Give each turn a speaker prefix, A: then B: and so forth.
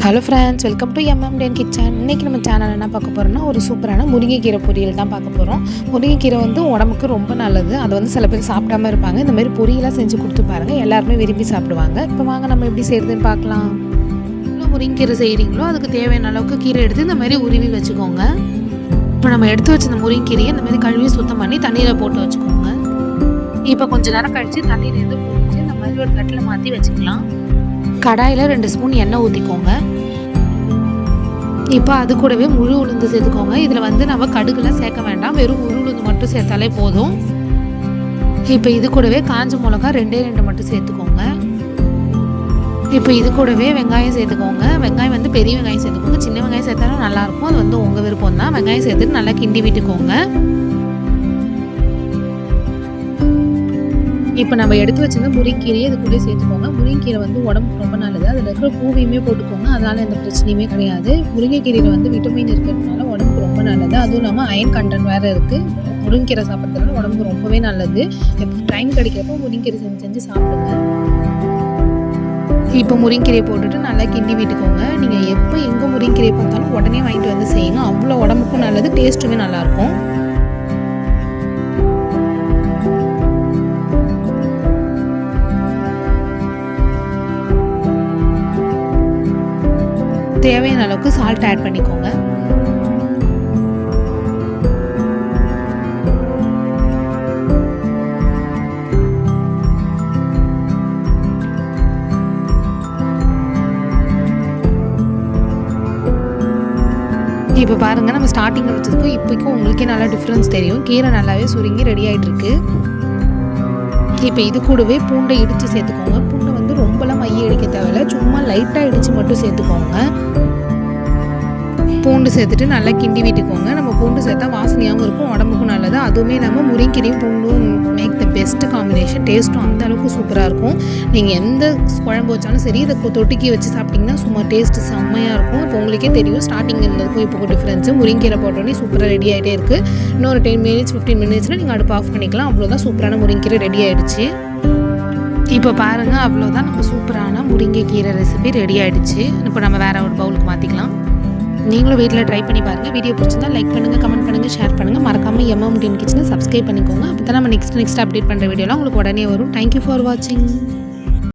A: Hello friends, welcome to எம்எம்டேன் kitchen. இன்றைக்கி நம்ம சேனல் என்ன பார்க்க போகிறோம்னா ஒரு சூப்பரான முருங்கைக்கீரை பொரியல் தான் பார்க்க போகிறோம். முருங்கைக்கீரை உடம்புக்கு ரொம்ப நல்லது. அது சில பேர் சாப்பிடாம இருப்பாங்க. இந்த மாதிரி பொரியலாக செஞ்சு கொடுத்து பாருங்கள், எல்லாருமே விரும்பி சாப்பிடுவாங்க. இப்போ வாங்க நம்ம எப்படி செய்கிறதுன்னு பார்க்கலாம். எவ்வளோ முருங்கைக்கீரை செய்கிறீங்களோ அதுக்கு தேவையான அளவுக்கு கீரை எடுத்து இந்த மாதிரி உருவி வச்சுக்கோங்க. இப்போ நம்ம எடுத்து வச்ச இந்த முருங்கைக்கீரையை இந்த மாதிரி கழுவி சுத்தம் பண்ணி தண்ணியில் போட்டு வச்சுக்கோங்க. இப்போ கொஞ்சம் நேரம் கழித்து தண்ணியிலேருந்து போட்டு இந்த மாதிரி ஒரு தட்டில் மாற்றி வச்சுக்கலாம். கடாயில் 2 ஸ்பூன் எண்ணெய் ஊற்றிக்கோங்க. இப்போ அது கூடவே முழு உளுந்து சேர்த்துக்கோங்க. இதில் நம்ம கடுகுலாம் சேர்க்க வேண்டாம், வெறும் முழு உளுந்து மட்டும் சேர்த்தாலே போதும். இப்போ இது கூடவே காஞ்ச மிளகா 2 மட்டும் சேர்த்துக்கோங்க. இப்போ இது கூடவே வெங்காயம் சேர்த்துக்கோங்க. வெங்காயம் பெரிய வெங்காயம் சேர்த்துக்கோங்க. சின்ன வெங்காயம் சேர்த்தாலும் நல்லாயிருக்கும். அது உங்கள் விருப்பம் தான். வெங்காயம் சேர்த்துட்டு நல்லா கிண்டி விட்டுக்கோங்க. இப்போ நம்ம எடுத்து வச்சிருந்த முருங்கைக்கீரையை இது கூட சேர்த்துக்கோங்க. முருங்கைக்கீரை உடம்புக்கு ரொம்ப நல்லது. அதில் இருக்கிற பூவையுமே போட்டுக்கோங்க. அதனால் எந்த பிரச்சனையுமே கிடையாது. முருங்கைக்கீரையில் விட்டமின் இருக்கிறதுனால உடம்புக்கு ரொம்ப நல்லது. அதுவும் இல்லாமல் அயன் கண்டென்ட் வேறு இருக்குது. முருங்கைக்கீரை சாப்பிட்றதுனால உடம்புக்கு ரொம்பவே நல்லது. எப்போ டைம் கிடைக்கிறப்போ முருங்கைக்கீரை செஞ்சு சாப்பிடுங்க. இப்போ முருங்கைக்கீரையை போட்டுட்டு நல்லா கிண்டி விட்டுக்கோங்க. நீங்கள் எப்போ எங்கே முருங்கைக்கீரையை பார்த்தாலும் உடனே வாங்கிட்டு செய்யுங்க. அவ்வளோ உடம்புக்கும் நல்லது, டேஸ்ட்டுமே நல்லாயிருக்கும். தேவையான அளவுக்கு சால்ட் ஆட் பண்ணிக்கோங்க. இப்போ பாருங்கள், நம்ம ஸ்டார்டிங்கில் வச்சதுக்கும் இப்போக்கும் உங்களுக்கே நல்லா டிஃப்ரென்ஸ் தெரியும். கீரை நல்லாவே சுருங்கி ரெடி ஆகிட்டு இருக்கு. இப்போ இது கூடவே பூண்டை இடித்து சேர்த்துக்கோங்க. பூண்டை ரொம்பலாம் மைய இடிக்க தேவையில்லை, சும்மா லைட்டாக இடித்து மட்டும் சேர்த்துக்கோங்க. பூண்டு சேர்த்துட்டு நல்லா கிண்டி விட்டுக்கோங்க. நம்ம பூண்டு சேர்த்தா வாசனையாகவும் இருக்கும், உடம்புக்கும் நல்லது. அதுவுமே இல்லாமல் முருங்கைக்கீரையும் பூண்டும் மேக் த பெஸ்ட் காம்பினேஷன். டேஸ்ட்டும் அந்த அளவுக்கு சூப்பராக இருக்கும். நீங்கள் எந்த குழம்பு வச்சாலும் சரி, இதை தொட்டுக்கி வச்சு சாப்பிட்டிங்கன்னா சும்மா டேஸ்ட்டு செம்மையாக இருக்கும். இப்போ உங்களுக்கே தெரியும் ஸ்டார்டிங் இருந்ததுக்கும் இப்போ டிஃப்ரென்ஸு. முருங்கைக்கீரை போட்டோன்னே சூப்பராக ரெடி ஆகிட்டே இருக்குது. இன்னொரு 10 மினிட்ஸ் 15 மினிட்ஸில் நீங்கள் அடுப்பு ஆஃப் பண்ணிக்கலாம். அவ்வளோதான், சூப்பரான முருங்கைக்கீரை ரெடி ஆகிடுச்சு. இப்போ பாருங்கள், அவ்வளோதான், நம்ம சூப்பரான முருங்கைக்கீரை ரெசிபி ரெடி ஆகிடுச்சு. இப்போ நம்ம வேறு ஒரு பவுலுக்கு மாற்றிக்கலாம். நீங்களும் வீட்டில் ட்ரை பண்ணி பாருங்கள். வீடியோ பிடிச்சிருந்தா லைக் பண்ணுங்கள், கமெண்ட் பண்ணுங்கள், ஷேர் பண்ணுங்கள். மறக்காமல் எம்எம்டேன் கிச்சனை சப்ஸ்கிரைப் பண்ணிக்கோங்க. அப்போ தான் நம்ம நெக்ஸ்ட் அப்டேட் பண்ணுற வீடியோலாம் உங்களுக்கு உடனே வரும். தேங்க்யூ ஃபார் வாட்சிங்.